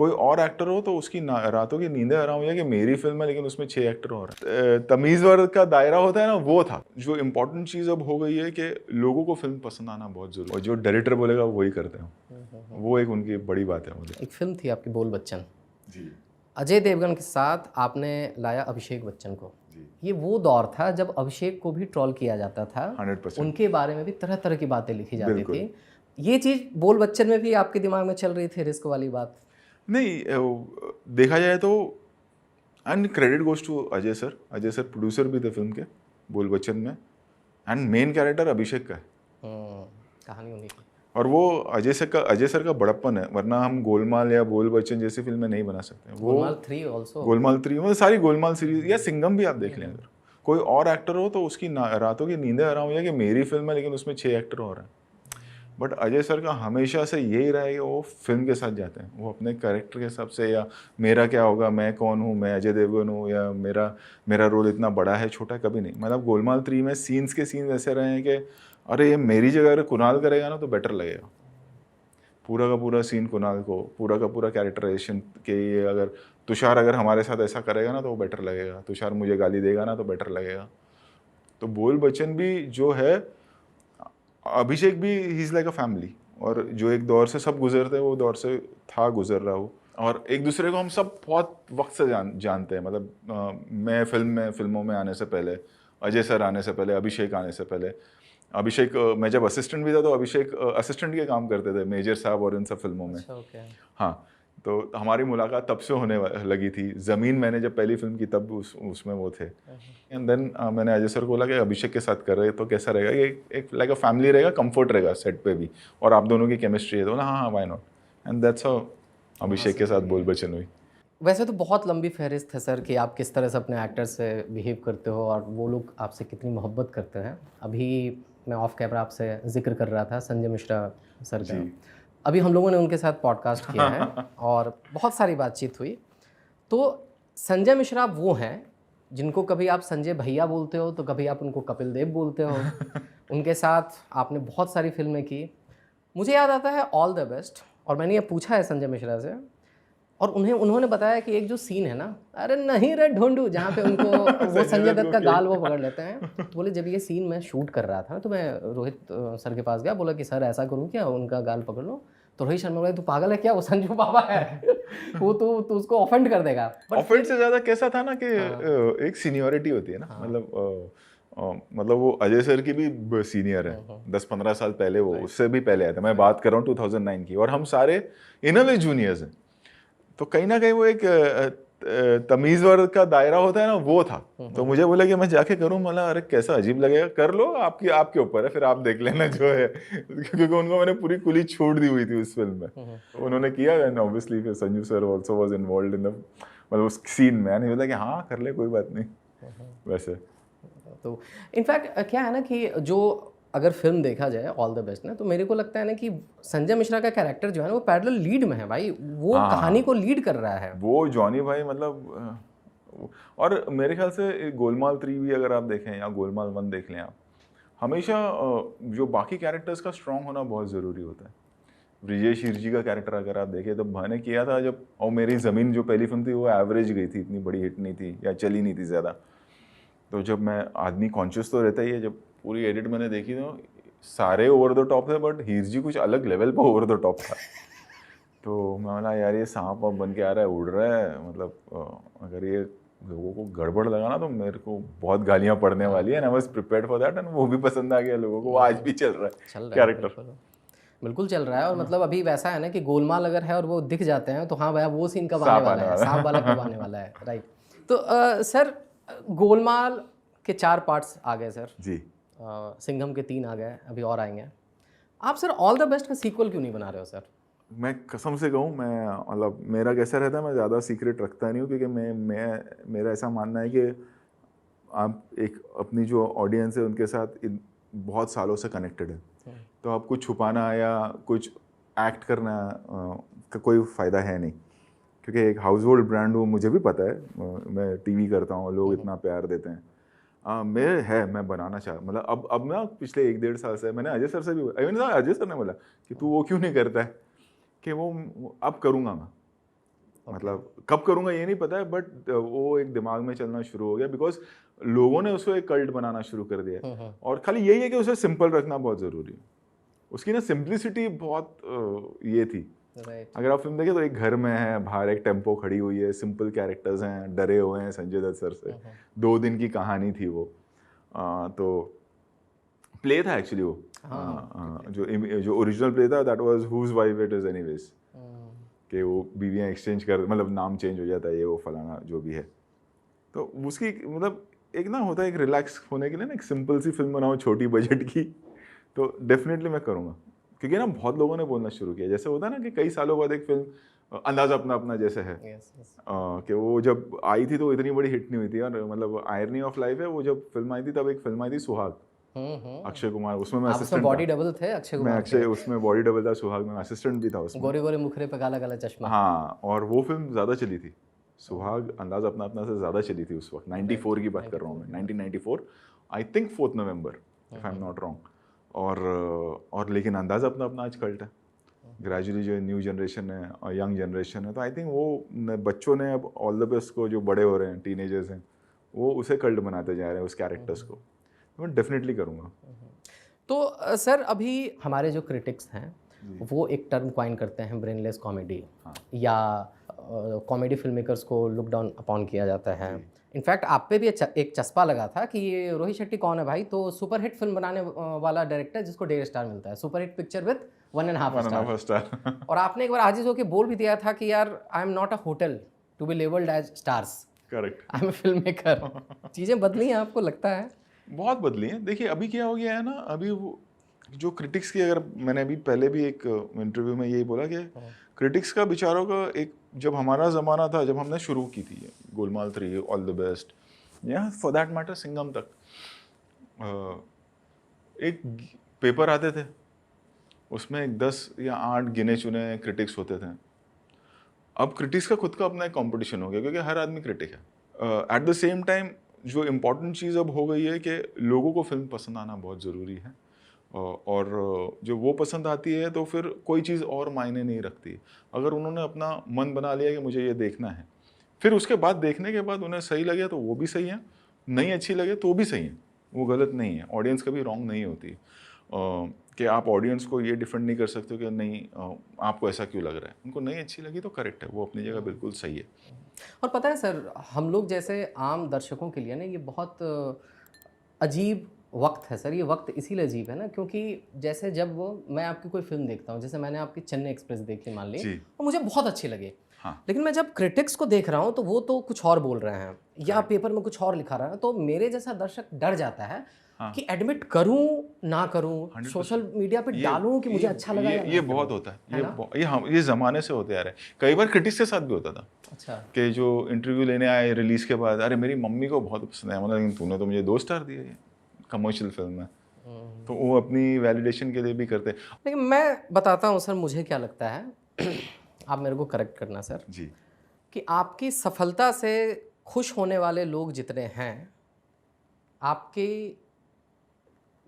कोई और एक्टर हो तो उसकी रातों की नींदें हराम हो जाए कि मेरी फिल्म है लेकिन उसमें 6 एक्टर और हैं। तमीज़ का दायरा होता है ना, वो था। जो इम्पोर्टेंट चीज़ अब हो गई है कि लोगों को फिल्म पसंद आना बहुत जरूरी है, और जो डायरेक्टर बोलेगा वही करते हैं। वो एक उनकी बड़ी बात है मुझे। एक फिल्म थी आपकी बोल बच्चन, जी अजय देवगन के साथ आपने लाया अभिषेक बच्चन को। जी, ये वो दौर था जब अभिषेक को भी ट्रोल किया जाता था, 100%। उनके बारे में भी तरह तरह की बातें लिखी जाती बिल्कुल। थी। ये चीज़ बोल बच्चन में भी आपके दिमाग में चल रही थी, रिस्क वाली बात? नहीं, देखा जाए तो and credit goes to Ajay sir. Ajay sir producer भी थे फिल्म के, बोल बच्चन में, एंड मेन कैरेक्टर अभिषेक का है। कहानी उन्हीं की। और वो अजय सर का बड़प्पन है, वरना हम गोलमाल या बोल बच्चन जैसी फिल्में नहीं बना सकते। वो गोलमाल 3 ऑल्सो। गोलमाल 3 मतलब सारी गोलमाल सीरीज या सिंघम भी आप देख लें, अगर कोई और एक्टर हो तो उसकी रातों की नींदें हराम हो जाए कि मेरी फिल्म है लेकिन उसमें 6 एक्टर और हैं। बट अजय सर का हमेशा से यही रहा है कि वो फिल्म के साथ जाते हैं, वो अपने कैरेक्टर के हिसाब से, या मेरा क्या होगा, मैं कौन हूँ, मैं अजय देवगन हूँ, या मेरा मेरा रोल इतना बड़ा है छोटा, कभी नहीं। मतलब गोलमाल 3 में सीन्स के सीन्स ऐसे रहे हैं कि अरे ये मेरी जगह अगर कुणाल करेगा ना तो बेटर लगेगा। पूरा का पूरा सीन कुणाल को, पूरा का पूरा कैरेक्टराइजेशन के, ये अगर तुषार अगर हमारे साथ ऐसा करेगा ना तो वो बेटर लगेगा, तुषार मुझे गाली देगा ना तो बेटर लगेगा। तो बोल बच्चन भी जो है, अभिषेक भी he is like a family, और जो एक दौर से सब गुजरते हैं वो दौर से था गुजर रहा हो, और एक दूसरे को हम सब बहुत वक्त से जानते हैं। मतलब मैं फिल्मों में आने से पहले, अजय सर आने से पहले, अभिषेक आने से पहले, अभिषेक मैं जब असिस्टेंट भी था तो अभिषेक असिस्टेंट के काम करते थे मेजर साहब और इन सब फिल्मों में। अच्छा, ओके। हाँ, तो हमारी मुलाकात तब से होने लगी थी। ज़मीन मैंने जब पहली फिल्म की तब उसमें वो थे। एंड देन मैंने अजय सर को बोला कि अभिषेक के साथ कर रहे तो कैसा रहेगा, ये एक लाइक अ फैमिली रहेगा, कंफर्ट रहेगा सेट पे भी, और आप दोनों की केमिस्ट्री है तो ना, हाँ हाँ why not. And that's how Abhishek के साथ बोल बचन हुई। वैसे तो बहुत लंबी फहरिस्त है सर कि आप किस तरह से अपने एक्टर से बिहेव करते हो और वो लोग आपसे कितनी मोहब्बत करते हैं। अभी मैं ऑफ कैमरा आपसे जिक्र कर रहा था संजय मिश्रा सर का। जी। अभी हम लोगों ने उनके साथ पॉडकास्ट किया है और बहुत सारी बातचीत हुई। तो संजय मिश्रा वो हैं जिनको कभी आप संजय भैया बोलते हो तो कभी आप उनको कपिल देव बोलते हो। उनके साथ आपने बहुत सारी फिल्में की। मुझे याद आता है ऑल द बेस्ट, और मैंने ये पूछा है संजय मिश्रा से, और उन्होंने बताया कि एक जो सीन है ना, अरे नहीं रे ढूंढू, जहाँ पे उनको वो संजय दत्त का गाल वो पकड़ लेते हैं, तो बोले जब ये सीन मैं शूट कर रहा था तो मैं रोहित सर के पास गया, बोला कि सर ऐसा करूँ क्या, उनका गाल पकड़ लो। तो रोहित शर्मा बोला तू पागल है क्या, वो संजू बाबा है वो तो उसको ऑफेंड कर देगा। ऑफेंड से ज्यादा कैसा था ना कि हाँ। एक सीनियोरिटी होती है ना, हाँ। मतलब वो अजय सर की भी सीनियर है, 10-15 साल पहले, वो उससे भी पहले आया था। मैं बात कर रहा हूँ 2009 की, और हम सारे इन अ वे जूनियर्स हैं। तो कहीं ना कहीं वो एक तमीज का दायरा होता है ना, वो था। तो मुझे बोला कि मैं जाके करूं, मतलब अरे कैसा अजीब लगेगा, कर लो, आपकी आपके ऊपर है, फिर आप देख लेना जो है क्योंकि उनको मैंने पूरी खुली छूट दी हुई थी उस फिल्म में। तो उन्होंने किया, एंड ऑब्वियसली फिर Sanju sir also was involved in the, मतलब उस सीन में। नहीं बोला कि हाँ कर ले, कोई बात नहीं वैसे। तो इनफैक्ट क्या है ना कि जो अगर फिल्म देखा जाए ऑल द बेस्ट ना, तो मेरे को लगता है ना कि संजय मिश्रा का कैरेक्टर जो है ना वो पैरेलल लीड में है भाई, वो कहानी को लीड कर रहा है। वो जॉनी भाई मतलब और मेरे ख्याल से गोलमाल 3 भी अगर आप देखें या गोलमाल 1 देख लें आप, हमेशा जो बाकी कैरेक्टर्स का स्ट्रॉन्ग होना बहुत ज़रूरी होता है। ब्रिजेश हिरजी का कैरेक्टर अगर आप देखें तो मैंने किया था जब, और मेरी ज़मीन जो पहली फिल्म थी वो एवरेज गई थी, इतनी बड़ी हिट नहीं थी या चली नहीं थी ज़्यादा। तो जब मैं, आदमी कॉन्शियस तो रहता ही है, जब पूरी एडिट मैंने देखी तो सारे ओवर द टॉप थे, बट हिरजी कुछ अलग लेवल पर ओवर द टॉप था। तो मैं बोला यार ये सांप वाप बन के आ रहा है, उड़ रहा है, मतलब अगर ये लोगों को गड़बड़ लगा ना तो मेरे को बहुत गालियां पड़ने वाली है, and I was prepared for that, and वो भी पसंद आ गया लोगों को, वो आज भी चल रहा है कैरेक्टर। बिल्कुल बिल्कुल चल रहा है। और मतलब अभी वैसा है ना कि गोलमाल अगर है और वो दिख जाते हैं तो हाँ भैया वो सीन कब आने सांप वाला आने है, वाला सांप वाला कब आने वाला है, राइट। तो सर गोलमाल के 4 पार्ट्स आ गए सर, जी। सिंघम के 3 आ गए, अभी और आएंगे। आप सर ऑल द बेस्ट का सीक्वल क्यों नहीं बना रहे हो सर? मैं कसम से कहूँ, मैं मतलब मेरा कैसा रहता है, मैं ज़्यादा सीक्रेट रखता नहीं हूँ, क्योंकि मेरा ऐसा मानना है कि आप एक अपनी जो ऑडियंस है उनके साथ बहुत सालों से कनेक्टेड है, तो आप कुछ छुपाना या कुछ एक्ट करना का कोई फ़ायदा है नहीं। क्योंकि एक हाउस होल्ड ब्रांड हूँ, मुझे भी पता है, मैं टीवी करता हूँ, लोग इतना प्यार देते हैं। मैं बनाना चाह, मतलब अब ना पिछले 1-1.5 साल से मैंने अजय सर से भी, इवन अजय सर ने बोला कि तू वो क्यों नहीं करता है, कि वो अब करूँगा मैं। मतलब कब करूँगा ये नहीं पता है, बट वो एक दिमाग में चलना शुरू हो गया बिकॉज लोगों ने उसको एक कल्ट बनाना शुरू कर दिया है। और खाली यही है कि उसे सिंपल रखना बहुत ज़रूरी है। उसकी ना सिंप्लिसिटी बहुत ये थी। राइट। अगर आप फिल्म देखें तो एक घर में है, बाहर एक टेम्पो खड़ी हुई है, सिंपल कैरेक्टर्स हैं, डरे हुए हैं संजय दत्त सर से। 2 दिन की कहानी थी वो। तो प्ले था एक्चुअली वो। जो ओरिजिनल प्ले था that was whose wife it is anyways, कि वो बीवियाँ एक्सचेंज कर, मतलब नाम चेंज हो जाता है, ये वो फलाना जो भी है। तो उसकी मतलब एक ना होता है एक रिलैक्स होने के लिए ना, एक सिंपल सी फिल्म बनाओ छोटी बजट की, तो डेफिनेटली मैं करूँगा। क्योंकि ना बहुत लोगों ने बोलना शुरू किया, जैसे होता है ना कि कई सालों बाद एक फिल्म अंदाज़ अपना अपना जैसे है, कि वो जब आई थी तो इतनी बड़ी हिट नहीं हुई थी। और मतलब आयरनी ऑफ लाइफ है, वो जब फिल्म आई थी तब एक फिल्म आई थी सुहाग, अक्षय कुमार, उसमें मैं आप उसमें असिस्टेंट बॉडी था। डबल थे अक्षय मैं कुमार अक्षय के। उसमें बॉडी डबल था, सुहाग में असिस्टेंट भी था उसमें। गोरे गोरे मुखरे पे काला काला चश्मा। हाँ, और वो फिल्म ज़्यादा चली थी, सुहाग अंदाज अपना अपना से ज़्यादा चली थी उस वक्त। 94 की बात कर रहा हूँ मैं, 1994, I think 4 November, if I am not wrong. और लेकिन अंदाज अपना अपना आज कल्ट है। ग्रेजुअली जो न्यू जनरेशन है और यंग जनरेशन है, तो आई थिंक वो बच्चों ने अब ऑल द बेस्ट को, जो बड़े हो रहे हैं, टीनेजर्स हैं, वो उसे कल्ट बनाते जा रहे हैं, उस कैरेक्टर्स को। तो मैं डेफिनेटली करूँगा। तो सर अभी हमारे जो क्रिटिक्स हैं वो एक टर्म कॉइन करते हैं ब्रेनलेस कॉमेडी, या कॉमेडी फिल्म मेकर्स को लुक डाउन अपॉन किया जाता है। इनफैक्ट आप पे भी एक चस्पा लगा था कि ये रोहित शेट्टी कौन है भाई, तो सुपर हिट फिल्म बनाने वाला डायरेक्टर जिसको 1.5 स्टार मिलता है, super hit picture with 1.5 star. और आपने एक बार आजिज होकर बोल भी दिया था कि यार I am not a hotel to be labelled as stars, correct. I am a film maker. चीज़ें बदली हैं आपको लगता है? बहुत बदली है। देखिए अभी क्या हो गया है ना, अभी वो जो क्रिटिक्स की, अगर मैंने अभी पहले भी एक इंटरव्यू में यही बोला कि क्रिटिक्स का बेचारों का एक, जब हमारा ज़माना था, जब हमने शुरू की थी गोलमाल 3, ऑल द बेस्ट, या फॉर दैट मैटर सिंघम तक, एक पेपर आते थे, उसमें एक 10 या 8 गिने चुने क्रिटिक्स होते थे। अब क्रिटिक्स का खुद का अपना एक कंपटीशन हो गया, क्योंकि हर आदमी क्रिटिक है। एट द सेम टाइम जो इम्पोर्टेंट चीज़ अब हो गई है कि लोगों को फिल्म पसंद आना बहुत ज़रूरी है, और जो वो पसंद आती है तो फिर कोई चीज़ और मायने नहीं रखती। अगर उन्होंने अपना मन बना लिया कि मुझे ये देखना है, फिर उसके बाद देखने के बाद उन्हें सही लगे तो वो भी सही है, नहीं अच्छी लगे तो भी सही है, वो गलत नहीं है। ऑडियंस कभी रॉन्ग नहीं होती, कि आप ऑडियंस को ये डिफेंड नहीं कर सकते कि नहीं आपको ऐसा क्यों लग रहा है। उनको नहीं अच्छी लगी तो करेक्ट है, वो अपनी जगह बिल्कुल सही है। और पता है सर, हम लोग जैसे आम दर्शकों के लिए ना ये बहुत अजीब वक्त है सर। ये वक्त इसीलिए अजीब है ना क्योंकि जैसे जब मैं आपकी कोई फिल्म देखता हूँ, जैसे मैंने आपकी चेन्नई एक्सप्रेस देखी मान ली, जी। और मुझे बहुत अच्छी लगी, हाँ। लेकिन मैं जब क्रिटिक्स को देख रहा हूँ तो वो तो कुछ और बोल रहे हैं या पेपर में कुछ और लिखा रहा है, तो मेरे जैसा दर्शक डर जाता है कि एडमिट करूं ना करूं, सोशल मीडिया पे डालूं कि मुझे अच्छा लगा या ये बहुत होता है, ये ज़माने से होते आ रहे हैं। कई बार क्रिटिक्स के साथ भी होता था। अच्छा। कि जो इंटरव्यू लेने आए रिलीज़ के बाद, अरे मेरी मम्मी को बहुत पसंद है, मतलब तूने तो मुझे 2 स्टार दिए, ये कमर्शियल फिल्म है। तो वो अपनी वैलिडेशन के लिए भी करते हैं। लेकिन मैं बताता हूँ सर मुझे क्या लगता है आप मेरे को करेक्ट करना सर जी। कि आपकी सफलता से खुश होने वाले लोग जितने हैं, आपकी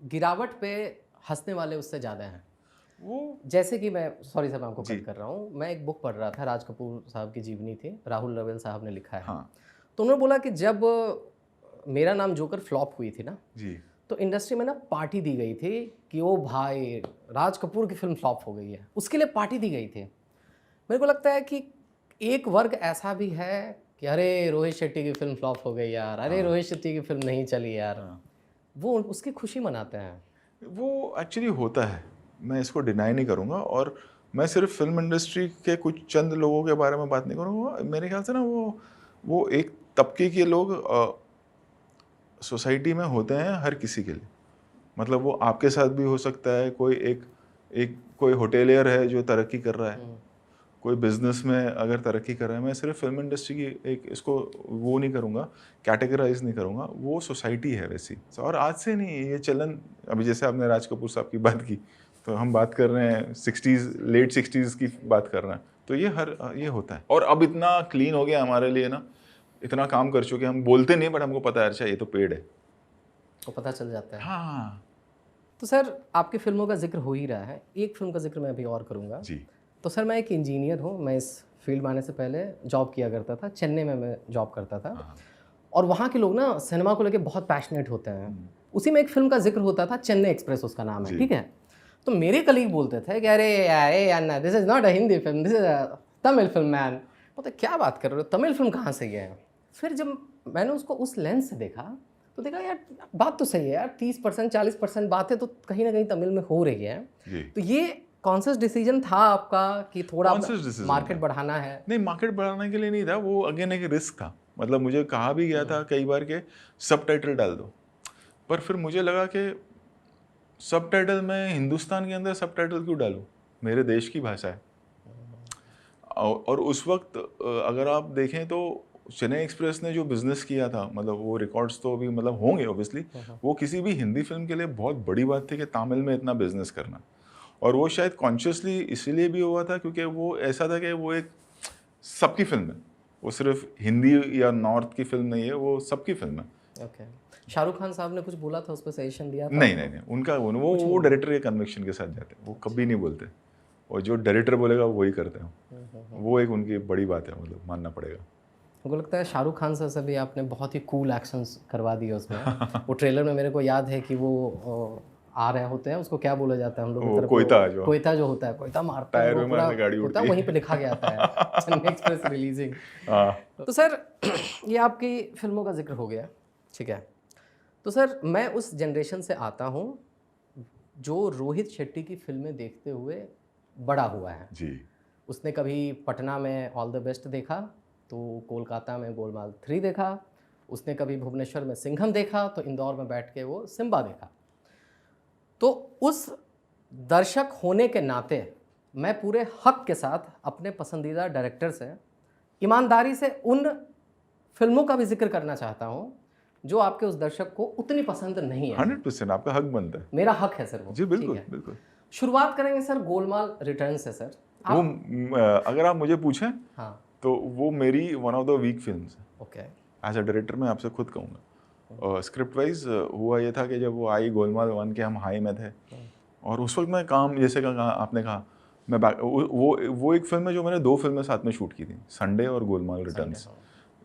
गिरावट पे हंसने वाले उससे ज़्यादा हैं। वो जैसे कि मैं, सॉरी सर मैं आपको कट कर रहा हूँ, मैं एक बुक पढ़ रहा था, राज कपूर साहब की जीवनी थी, राहुल रवेल साहब ने लिखा है। हाँ। तो उन्होंने बोला कि जब मेरा नाम जोकर फ्लॉप हुई थी ना, जी। तो इंडस्ट्री में ना पार्टी दी गई थी कि ओ भाई राज कपूर की फिल्म फ्लॉप हो गई है, उसके लिए पार्टी दी गई थी। मेरे को लगता है कि एक वर्ग ऐसा भी है कि अरे रोहित शेट्टी की फिल्म फ्लॉप हो गई यार, अरे रोहित शेट्टी की फिल्म नहीं चली यार, वो उसकी खुशी मनाते हैं। वो एक्चुअली होता है, मैं इसको डिनाई नहीं करूँगा। और मैं सिर्फ फिल्म इंडस्ट्री के कुछ चंद लोगों के बारे में बात नहीं करूँगा। मेरे ख्याल से ना वो एक तबके के लोग सोसाइटी में होते हैं, हर किसी के लिए। मतलब वो आपके साथ भी हो सकता है, कोई कोई होटेलियर है जो तरक्की कर रहा है, कोई बिजनेस में अगर तरक्की कर रहा है। मैं सिर्फ फिल्म इंडस्ट्री की एक इसको वो नहीं करूँगा, कैटेगराइज नहीं करूँगा, वो सोसाइटी है वैसी। और आज से नहीं ये चलन, अभी जैसे आपने राज कपूर साहब की बात की, तो हम बात कर रहे हैं 60s, लेट 60s की बात कर रहे हैं, तो ये होता है। और अब इतना क्लीन हो गया हमारे लिए ना, इतना काम कर चुके, हम बोलते नहीं बट हमको पता है अच्छा ये तो पेड़ है, तो पता चल जाता है। हाँ। तो सर आपकी फिल्मों का जिक्र हो ही रहा है, एक फिल्म का जिक्र मैं अभी और करूँगा। जी। तो सर मैं एक इंजीनियर हूँ, मैं इस फील्ड में आने से पहले जॉब किया करता था, चेन्नई में मैं जॉब करता था। हाँ। और वहाँ के लोग ना सिनेमा को लेके बहुत पैशनेट होते हैं। उसी में एक फिल्म का जिक्र होता था, चेन्नई एक्सप्रेस उसका नाम है, जी। ठीक है। तो मेरे कलीग बोलते थे कि अरे यार this is not a Hindi film, this is a Tamil film man. बोलते क्या बात कर रहे हो, तमिल फिल्म कहाँ से गए हैं? फिर जब मैंने उसको उस लेंस से देखा तो देखा यार बात तो सही है यार, 30% 40% बातें तो कहीं ना कहीं तमिल में हो रही है। जी। तो ये कॉन्शियस डिसीजन था आपका कि थोड़ा Conscious decision मार्केट था। बढ़ाना है? नहीं, मार्केट बढ़ाने के लिए नहीं था वो, अगेन एक रिस्क था। मतलब मुझे कहा भी गया था कई बार के सबटाइटल डाल दो, पर फिर मुझे लगा कि सबटाइटल में हिंदुस्तान के अंदर सबटाइटल क्यों डालूं, मेरे देश की भाषा है। और उस वक्त अगर आप देखें तो चेन्नई एक्सप्रेस ने जो बिजनेस किया था, मतलब वो रिकॉर्ड्स तो अभी मतलब होंगे ऑब्वियसली, वो किसी भी हिंदी फिल्म के लिए बहुत बड़ी बात थी कि तमिल में इतना बिजनेस करना। और वो शायद कॉन्शियसली इसीलिए भी हुआ था क्योंकि वो ऐसा था कि वो एक सबकी फिल्म है, वो सिर्फ हिंदी या नॉर्थ की फिल्म नहीं है, वो सबकी फिल्म है। ओके। शाहरुख खान साहब ने कुछ बोला था, उस पर सजेशन दिया था? नहीं नहीं नहीं, उनका वो डायरेक्टर के कन्विक्शन के साथ जाते हैं, वो कभी नहीं बोलते, और जो डायरेक्टर बोलेगा वही करते हैं। वो एक उनकी बड़ी बात है, मतलब मानना पड़ेगा। मुझे लगता है शाहरुख खान से भी आपने बहुत ही कूल एक्शंस करवा दिए उसमें। वो ट्रेलर में मेरे को याद है कि वो आ रहे होते हैं, उसको क्या बोला जाता है हम लोग की तरफ? कोयता जो होता है, कोयता मारता है, टायर वो में पूरा मारने गाड़ी होता उड़ती है, है। वहीं पे लिखा गया था चेन्नई एक्सप्रेस रिलीजिंग। हाँ। तो सर ये आपकी फिल्मों का जिक्र हो गया, ठीक है। तो सर मैं उस जनरेशन से आता हूँ जो रोहित शेट्टी की फिल्में देखते हुए बड़ा हुआ है जी। उसने कभी पटना में ऑल द बेस्ट देखा, तो कोलकाता में गोलमाल 3 देखा, उसने कभी भुवनेश्वर में सिंघम देखा, तो इंदौर में बैठ के वो सिम्बा देखा। तो उस दर्शक होने के नाते मैं पूरे हक के साथ अपने पसंदीदा डायरेक्टर से ईमानदारी से उन फिल्मों का भी जिक्र करना चाहता हूँ जो आपके उस दर्शक को उतनी पसंद नहीं है। 100% आपका हक बनता है। मेरा हक है सर वो। जी बिल्कुल, ठीक है। बिल्कुल। शुरुआत करेंगे सर गोलमाल रिटर्न से सर। वो अगर आप मुझे पूछें हाँ। तो वो मेरी one of the weak films है। ओके। एज अ डायरेक्टर मैं आपसे खुद कहूँगा। स्क्रिप्ट वाइज हुआ ये था कि जब वो आई गोलमाल 1 के हम हाई में थे, और उस वक्त मैं काम जैसे कहा आपने कहा, मैं वो एक फिल्म है जो मैंने 2 फिल्में साथ में शूट की थी, संडे और गोलमाल रिटर्न्स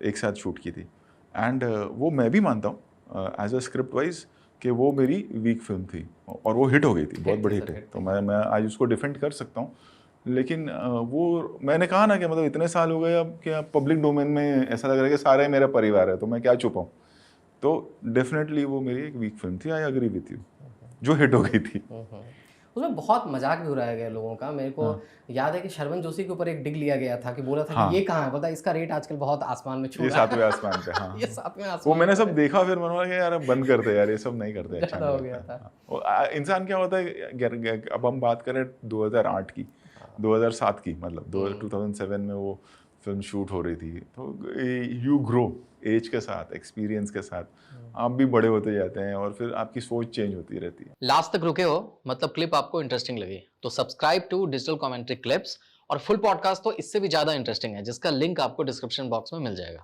एक साथ शूट की थी। एंड वो मैं भी मानता हूँ एज अ स्क्रिप्ट वाइज कि वो मेरी वीक फिल्म थी, और वो हिट हो गई थी, बहुत बड़ी हिट है। तो मैं आज उसको डिफेंड कर सकता हूँ। लेकिन वो मैंने कहा ना कि मतलब इतने साल हो गए अब कि अब पब्लिक डोमेन में ऐसा लग रहा है कि सारे मेरा परिवार है, तो मैं क्या छुपाऊँ। तो डेफिनेटली वो मेरी एक वीक फिल्म थी, आई एग्री विथ यू, जो हिट हो गई थी। उसमें बहुत मजाक भी उड़ाया गया लोगों का। मेरे को याद है कि शर्मन जोशी के ऊपर एक डिग लिया गया था कि बोला था कि ये कहाँ है, पता है इसका रेट आजकल बहुत आसमान में छू रहा है। ये 7वें आसमान पे। हाँ ये 7वें आसमान। वो मैंने सब देखा, फिर मैंने बोला कि यार अब बंद करते यार, ये सब नहीं करते, अच्छा हो नहीं गया लगता। था। वो इंसान क्या होता है, अब हम बात करें 2008 की, 2007 की, मतलब 2007 में वो फिल्म शूट हो रही थी, तो यू ग्रो एज के साथ, एक्सपीरियंस के साथ आप भी बड़े होते जाते हैं, और फिर आपकी सोच चेंज होती रहती है। लास्ट तक रुके हो, मतलब क्लिप आपको इंटरेस्टिंग लगी, तो subscribe to digital commentary clips. और फुल पॉडकास्ट तो इससे भी ज्यादा इंटरेस्टिंग है, जिसका लिंक आपको डिस्क्रिप्शन बॉक्स में मिल जाएगा।